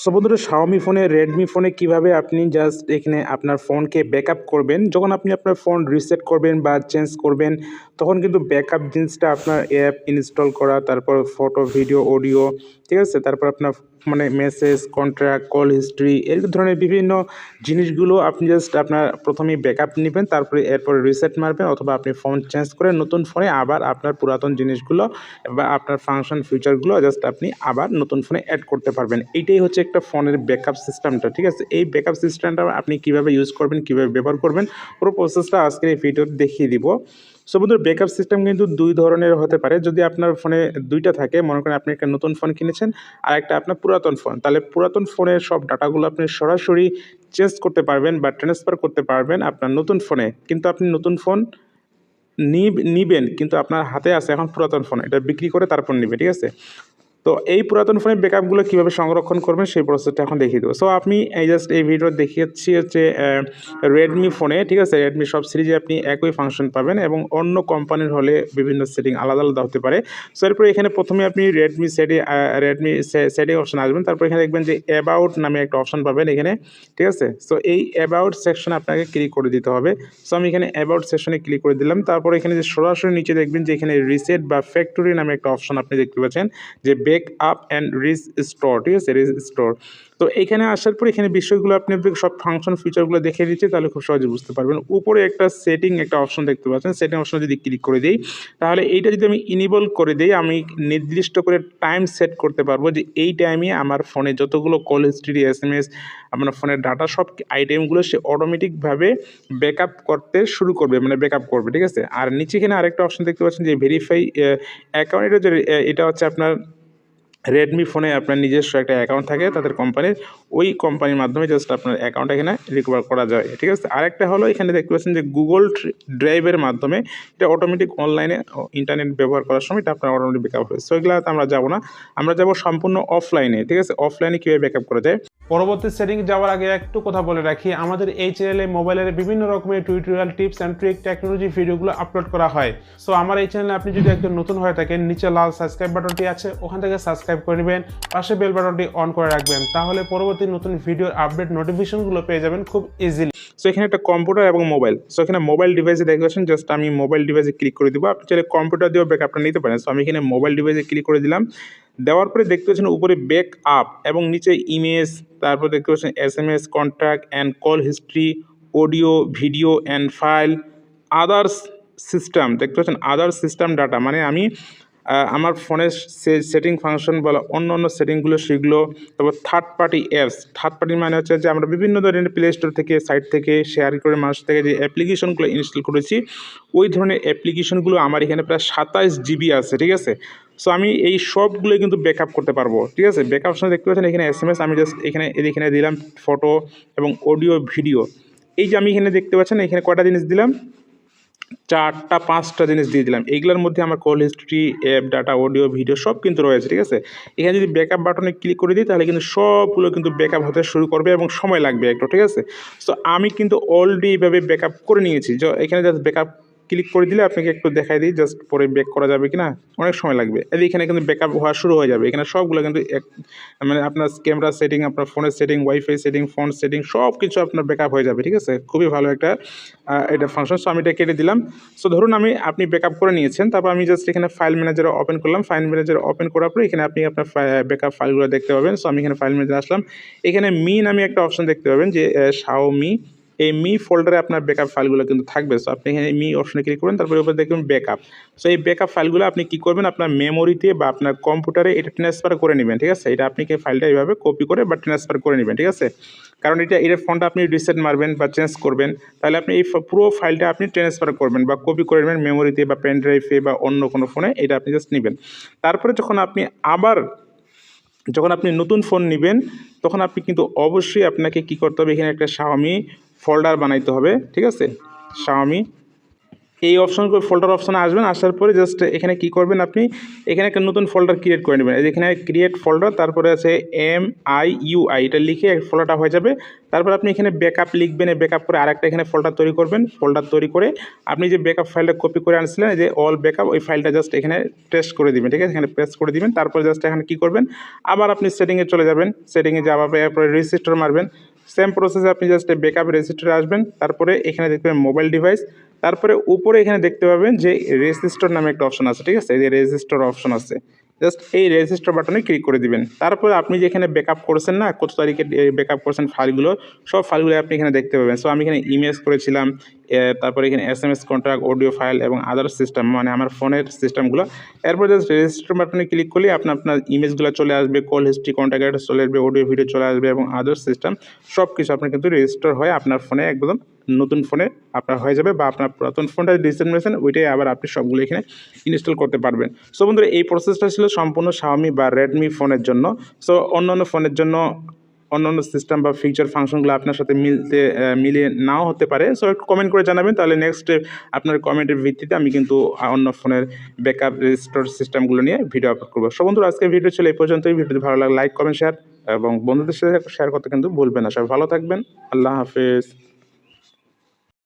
So বন্ধুরা Xiaomi ফোনে Redmi ফোনে কিভাবে আপনি জাস্ট এখানে আপনার ফোনকে ব্যাকআপ করবেন। যখন আপনি আপনার ফোন রিসেট করবেন বা চেঞ্জ করবেন তখন কিন্তু ব্যাকআপ জিনিসটা আপনার অ্যাপ ইনস্টল করা, তারপর ফটো, ভিডিও, অডিও, ঠিক আছে? তারপর আপনার মানে মেসেজ, কন্ট্রাক্ট, কল হিস্ট্রি এই ধরনের বিভিন্ন জিনিসগুলো আপনি জাস্ট আপনার প্রথমেই ব্যাকআপ নিবেন, তারপরে এরপরে রিসেট মারবেন অথবা আপনি ফোন চেঞ্জ করে নতুন ফোনে আবার আপনার পুরাতন জিনিসগুলো বা আপনার ফাংশন ফিচারগুলো জাস্ট আপনি আবার নতুন ফোনে অ্যাড করতে পারবেন। এইটাই হচ্ছে একটা ফোনের ব্যাকআপ সিস্টেমটা, ঠিক আছে? এই ব্যাকআপ সিস্টেমটা আপনি কীভাবে ইউজ করবেন, কীভাবে ব্যবহার করবেন, পুরো প্রসেসটা আজকের এই ভিডিওতে দেখিয়ে দিব। সো বন্ধুরা, ব্যাকআপ সিস্টেম কিন্তু দুই ধরনের হতে পারে। যদি আপনার ফোনে দুইটা থাকে, মনে করেন আপনি একটা নতুন ফোন কিনেছেন আর একটা আপনার পুরাতন ফোন, তাহলে পুরাতন ফোনের সব ডাটাগুলো আপনি সরাসরি চেঞ্জ করতে পারবেন বা ট্রান্সফার করতে পারবেন আপনার নতুন ফোনে। কিন্তু আপনি নতুন ফোন নিবেন কিন্তু আপনার হাতে আছে এখন পুরাতন ফোন, এটা বিক্রি করে তারপর নিবে, ঠিক আছে? তো এই পুরাতন ফোনের ব্যাকআপগুলো কীভাবে সংরক্ষণ করবেন সেই প্রসেসটা এখন দেখিয়ে দেবো। সো আমি জাস্ট এই ভিডিও দেখিয়েছি হচ্ছে রেডমি ফোনে, ঠিক আছে? রেডমি সব সিরিজে আপনি একই ফাংশন পাবেন এবং অন্য কোম্পানির হলে বিভিন্ন সেটিং আলাদা আলাদা হতে পারে। সো এরপরে এখানে প্রথমে আপনি রেডমি সেটিং অপশন আসবেন, তারপর এখানে দেখবেন যে অ্যাবাউট নামে একটা অপশন পাবেন এখানে, ঠিক আছে? সো এই অ্যাবাউট সেকশনে আপনাকে ক্লিক করে দিতে হবে। সো আমি এখানে অ্যাবাউট সেকশনে ক্লিক করে দিলাম। তারপর এখানে যে সরাসরি নিচে দেখবেন যে এখানে রিসেট বা ফ্যাক্টরি নামে একটা অপশন আপনি দেখতে পাচ্ছেন যে ব্যাক আপ অ্যান্ড রিস্টোর, ঠিক আছে? রিস্টোর। তো এইখানে আসার পর এখানে বিষয়গুলো আপনি সব ফাংশন ফিচারগুলো দেখিয়ে দিচ্ছে, তাহলে খুব সহজে বুঝতে পারবেন। উপরে একটা সেটিং একটা অপশন দেখতে পাচ্ছেন, সেটিং অপশনে যদি ক্লিক করে দিই তাহলে এইটা যদি আমি ইনেবল করে দিই, আমি নির্দিষ্ট করে টাইম সেট করতে পারবো যে এই টাইমে আমার ফোনে যতগুলো কল হিস্ট্রি, SMS, আপনার ফোনের ডাটা সব আইটেমগুলো সে অটোমেটিকভাবে ব্যাকআপ করতে শুরু করবে, মানে ব্যাকআপ করবে, ঠিক আছে? আর নিচে এখানে আরেকটা অপশন দেখতে পাচ্ছেন যে ভেরিফাই অ্যাকাউন্ট। এটা হচ্ছে আপনার রেডমি ফোনে আপনার নিজস্ব একটা অ্যাকাউন্ট থাকে তাদের কোম্পানির, ওই কোম্পানির মাধ্যমে জাস্ট আপনার অ্যাকাউন্ট এখানে রিকভার করা যায়, ঠিক আছে? আরেকটা হলো এখানে দেখতে পাচ্ছেন যে গুগল ড্রাইভের মাধ্যমে এটা অটোমেটিক অনলাইনে ইন্টারনেট ব্যবহার করার সময় এটা আপনার অটোমেটিক ব্যাকআপ হয়। সো এগুলোতে আমরা যাবো না, আমরা যাবো সম্পূর্ণ অফলাইনে, ঠিক আছে? অফলাইনে কীভাবে ব্যাকআপ করা যায়। পরবর্তী সেটিং যাওয়ার আগে একটু কথা বলে রাখি, আমাদের এই চ্যানেলে মোবাইলের বিভিন্ন রকমের tutorial, tips and trick, technology ভিডিওগুলো আপলোড করা হয়। সো আমার এই চ্যানেলে আপনি যদি একজন নতুন হয়ে থাকেন, নিচে লাল সাবস্ক্রাইব বাটনটি আছে, ওখান থেকে সাবস্ক্রাইব করে নেবেন, পাশে বেল বাটনটি অন করে রাখবেন, তাহলে পরবর্তী নতুন ভিডিওর আপডেট নোটিফিকেশনগুলো পেয়ে যাবেন খুব ইজিলি। সো এখানে একটা কম্পিউটার এবং মোবাইল, সো এখানে মোবাইল ডিভাইসে দেখতে পাচ্ছেন, জাস্ট আমি মোবাইল ডিভাইসে ক্লিক করে দেবো। আপনি চাইলে কম্পিউটার দিয়েও ব্যাকআপটা নিতে পারেন। সো আমি এখানে মোবাইল ডিভাইসে ক্লিক করে দিলাম। দেওয়ার পরে দেখতে পাচ্ছেন উপরে ব্যাক আপ এবং নিচে ইমেজ, তারপর দেখতে পাচ্ছেন SMS, contact and call history, audio, video and file, others system, দেখতে পাচ্ছেন আদার্স সিস্টেম ডাটা, মানে আমি আমার ফোনের সেটিং ফাংশন বলা অন্য অন্য সেটিংগুলো সেগুলো। তারপর third party apps, third party মানে হচ্ছে যে আমরা বিভিন্ন ধরনের প্লে স্টোর থেকে, সাইট থেকে শেয়ার করে মানুষ থেকে যে অ্যাপ্লিকেশনগুলো ইনস্টল করেছি, ওই ধরনের অ্যাপ্লিকেশনগুলো আমার এখানে প্রায় 27 GB আছে, ঠিক আছে? সো আমি এই সবগুলো কিন্তু ব্যাকআপ করতে পারবো, ঠিক আছে? ব্যাকআপ অপশন দেখতে পাচ্ছেন এখানে SMS, আমি জাস্ট এখানে দিলাম ফটো এবং অডিও, ভিডিও। এই যে আমি এখানে দেখতে পাচ্ছেন এখানে কয়টা জিনিস দিলাম, 4টা 5টা জিনিস দিয়ে দিলাম। এইগুলোর মধ্যে আমার call history, app, data, audio, video সব কিন্তু রয়েছে, ঠিক আছে? এখানে যদি ব্যাকআপ বাটনে ক্লিক করে দিই তাহলে কিন্তু সবগুলো কিন্তু ব্যাকআপ হতে শুরু করবে এবং সময় লাগবে একটু, ঠিক আছে? সো আমি কিন্তু অলরেডি এইভাবে ব্যাকআপ করে নিয়েছি। এখানে জাস্ট ব্যাকআপ ক্লিক করে দিলে আপনাকে একটু দেখাই দিই জাস্ট পরে ব্যাক করা যাবে কি না, অনেক সময় লাগবে। এখানে কিন্তু ব্যাকআপ হওয়া শুরু হয়ে যাবে। এখানে সবগুলো কিন্তু মানে আপনার ক্যামেরা সেটিং, আপনার ফোনের setting, wifi setting, phone setting সব কিছু আপনার ব্যাকআপ হয়ে যাবে, ঠিক আছে? খুবই ভালো একটা এটা ফাংশন। সো আমি এটা কেটে দিলাম। সো ধরুন আপনি ব্যাকআপ করে নিয়েছেন, তারপর আমি জাস্ট এখানে ফাইল ম্যানেজার ওপেন করলাম। ফাইল ম্যানেজার ওপেন করার পরে এখানে আপনি আপনার ব্যাকআপ ফাইলগুলো দেখতে পাবেন। সো আমি এখানে ফাইল ম্যানেজার আসলাম। এখানে মি নামে একটা অপশন দেখতে পাবেন যে Xiaomi, এই মি ফোল্ডারে আপনার ব্যাকআপ ফাইলগুলো কিন্তু থাকবে। সো আপনি এখানে মি অপশনে ক্লিক করবেন, তারপরে উপরে দেখবেন ব্যাকআপ। সো এই ব্যাকআপ ফাইলগুলো আপনি কী করবেন, আপনার মেমোরিতে বা আপনার কম্পিউটারে এটা ট্রান্সফার করে নেবেন, ঠিক আছে? এটা আপনি ফাইলটা এইভাবে কপি করে বা ট্রান্সফার করে নেবেন, ঠিক আছে? কারণ এটার ফোনটা আপনি রিসেট মারবেন বা চেঞ্জ করবেন, তাহলে আপনি এই পুরো ফাইলটা আপনি ট্রান্সফার করবেন বা কপি করে নেবেন মেমোরিতে বা পেন ড্রাইভে বা অন্য কোনো ফোনে, এটা আপনি জাস্ট নেবেন। তারপরে যখন আপনি নতুন ফোন নেবেন তখন আপনি কিন্তু অবশ্যই আপনাকে কী করতে হবে, এখানে একটা Xiaomi ফোল্ডার বানাইতে হবে, ঠিক আছে? Xiaomi এই অপশন ফোল্ডার অপশনে আসবেন, আসার পরে জাস্ট এখানে কি করবেন, আপনি এখানে একটা নতুন ফোল্ডার ক্রিয়েট করে নেবেন। এখানে ক্রিয়েট ফোল্ডার, তারপরে আছে MIUI, এটা লিখে ফোল্ডারটা হয়ে যাবে। তারপর আপনি এখানে ব্যাকআপ লিখবেন, ব্যাকআপ করে আরেকটা এখানে ফোল্ডার তৈরি করবেন। ফোল্ডার তৈরি করে আপনি যে ব্যাকআপ ফাইলটা কপি করে আনছিলেন, যে অল ব্যাকআপ, ওই ফাইলটা জাস্ট এখানে পেস্ট করে দিবেন, ঠিক আছে, এখানে পেস্ট করে দিবেন। তারপর জাস্ট এখানে কি করবেন, আবার আপনি সেটিংয়ে চলে যাবেন, সেটিংয়ে যাওয়ার পরে রেজিস্টার মারবেন। সেম প্রসেসে আপনি জাস্ট ব্যাকআপ রেজিস্টারে আসবেন, তারপরে এখানে দেখবেন মোবাইল ডিভাইস, তারপরে উপরে এখানে দেখতে পাবেন যে রেজিস্টার নামে একটা অপশন আছে, ঠিক আছে, এই যে রেজিস্টার অপশন আছে, জাস্ট এই রেজিস্টার বাটনে ক্লিক করে দিবেন। তারপরে আপনি যেখানে ব্যাকআপ করেছেন না, কত তারিখে ব্যাকআপ করেছেন ফাইলগুলো, সব ফাইলগুলো আপনি এখানে দেখতে পাবেন। সো আমি এখানে ইমেজ করেছিলাম, তারপরে এখানে SMS কন্ট্রাক্ট, অডিও ফাইল এবং আদার সিস্টেম, মানে আমার ফোনের সিস্টেমগুলো। এরপর জাস্ট রেজিস্টার বাটনে ক্লিক করলে আপনার ইমেজগুলো চলে আসবে, কল হিস্ট্রি, কন্ট্যাক্ট চলে আসবে, অডিও ভিডিও চলে আসবে এবং আদার সিস্টেম সব কিছু আপনার কিন্তু রেজিস্টার হয়ে আপনার ফোনে একদম নতুন ফোনে আপনার হয়ে যাবে, বা আপনার পুরাতন ফোনটা ডিসেন্ট মেশিন ওইটাই আবার আপনি সবগুলো এখানে ইনস্টল করতে পারবেন। সো বন্ধুরা, এই প্রসেসটা ছিল সম্পূর্ণ Xiaomi বা Redmi ফোনের জন্য। সো অন্যান্য ফোনের জন্য অন্যান্য সিস্টেম বা ফিচার ফাংশনগুলো আপনার সাথে মিলিয়ে নাও হতে পারে। সো একটু কমেন্ট করে জানাবেন, তাহলে নেক্সট আপনার কমেন্টের ভিত্তিতে আমি কিন্তু অন্য ফোনের ব্যাকআপ রেজিস্টার সিস্টেমগুলো নিয়ে ভিডিও আপলোড করবো। সো বন্ধুরা, আজকের ভিডিও ছিল এই পর্যন্তই। ভিডিওটি ভালো লাগলে লাইক, কমেন্ট, শেয়ার এবং বন্ধুদের সাথে শেয়ার করতে কিন্তু ভুলবেন না। সবাই ভালো থাকবেন। আল্লাহ হাফেজ।